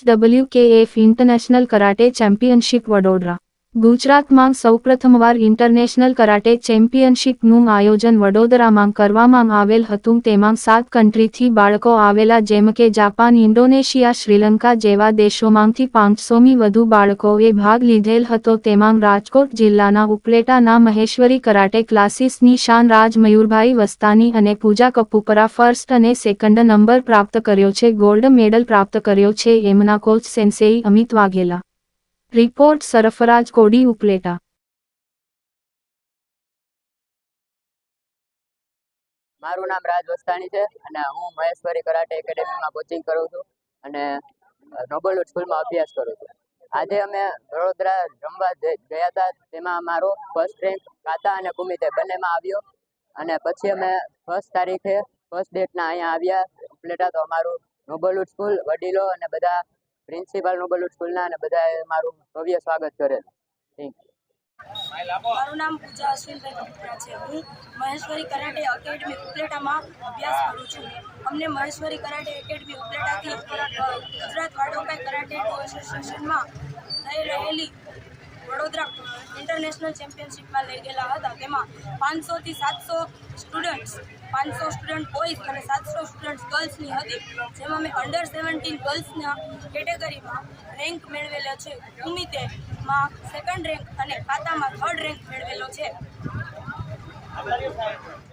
HWKF international karate championship Vadodara ગુજરાતમાં સૌપ્રથમવાર international karate ચેમ્પિયનશિપનું આયોજન વડોદરામાં કરવામાં આવેલ હતું. તેમાં 7 કન્ટ્રીથી બાળકો આવેલા જેમ કે જાપાન, ઇન્ડોનેશિયા, શ્રીલંકા જેવા દેશોમાંથી 500થી વધુ બાળકોએ ભાગ લીધેલ હતો. તેમાં રાજકોટ જિલ્લાના ઉપલેટાના મહેશ્વરી કરાટે ક્લાસીસની શાન રાજ મયુરભાઈ વસ્તાની અને પૂજા કપૂપરા ફર્સ્ટ અને સેકન્ડ નંબર પ્રાપ્ત કર્યો છે. ગોલ્ડ મેડલ પ્રાપ્ત કર્યો છે એમના કોચ સેન્સેઈ અમિત વાઘેલા. રિપોર્ટ સરફરાજ કોડી, ઉપલેટા. મારું નામ રાજ વસ્તાણી છે અને હું મહેશ્વરી કરાટે એકેડેમીમાં કોચિંગ કરું છું અને નોબલવુડ સ્કૂલમાં અભ્યાસ કરું છું. આજે અમે વડોદરા રમવા ગયા હતા. તેમાં અમારો ફર્સ્ટ રેન્ક કાતા અને કુમિતે બંનેમાં આવ્યો અને પછી અમે ફર્સ્ટ તારીખે ફર્સ્ટ ડેટના અહીંયા આવ્યા ઉપલેટા. તો અમારું નોબલવુડ સ્કૂલ વડીલો અને બધા પ્રિન્સિપાલ નોબલવુડ સ્કૂલના અને બધાએ મારું ભવ્ય સ્વાગત કરેલ. Thank you. મારું નામ પૂજા અશ્વિનભાઈ કપૂરા છે. હું મહેશ્વરી કરાટે એકેડમી ઉપલેટામાં અભ્યાસ કરું છું. અમને મહેશ્વરી કરાટે એકેડમી ઉપલેટાથી ગુજરાત વાડોકાઈ કરાટે એસોસિએશનમાં થઈ રહેલી વડોદરા ઇન્ટરનેશનલ ચેમ્પિયનશિપમાં લઈ ગયેલા હતા. તેમાં 500થી 700 સ્ટુડન્ટ્સ, 500 સ્ટુડન્ટ બોયઝ અને 700 સ્ટુડન્ટ ગર્લ્સની હતી. જેમાં મેં અંડર 17 ગર્લ્સના કેટેગરીમાં રેન્ક મેળવેલો છે. કુમિતેમાં સેકન્ડ રેન્ક અને કાતામાં થર્ડ રેન્ક મેળવેલો છે.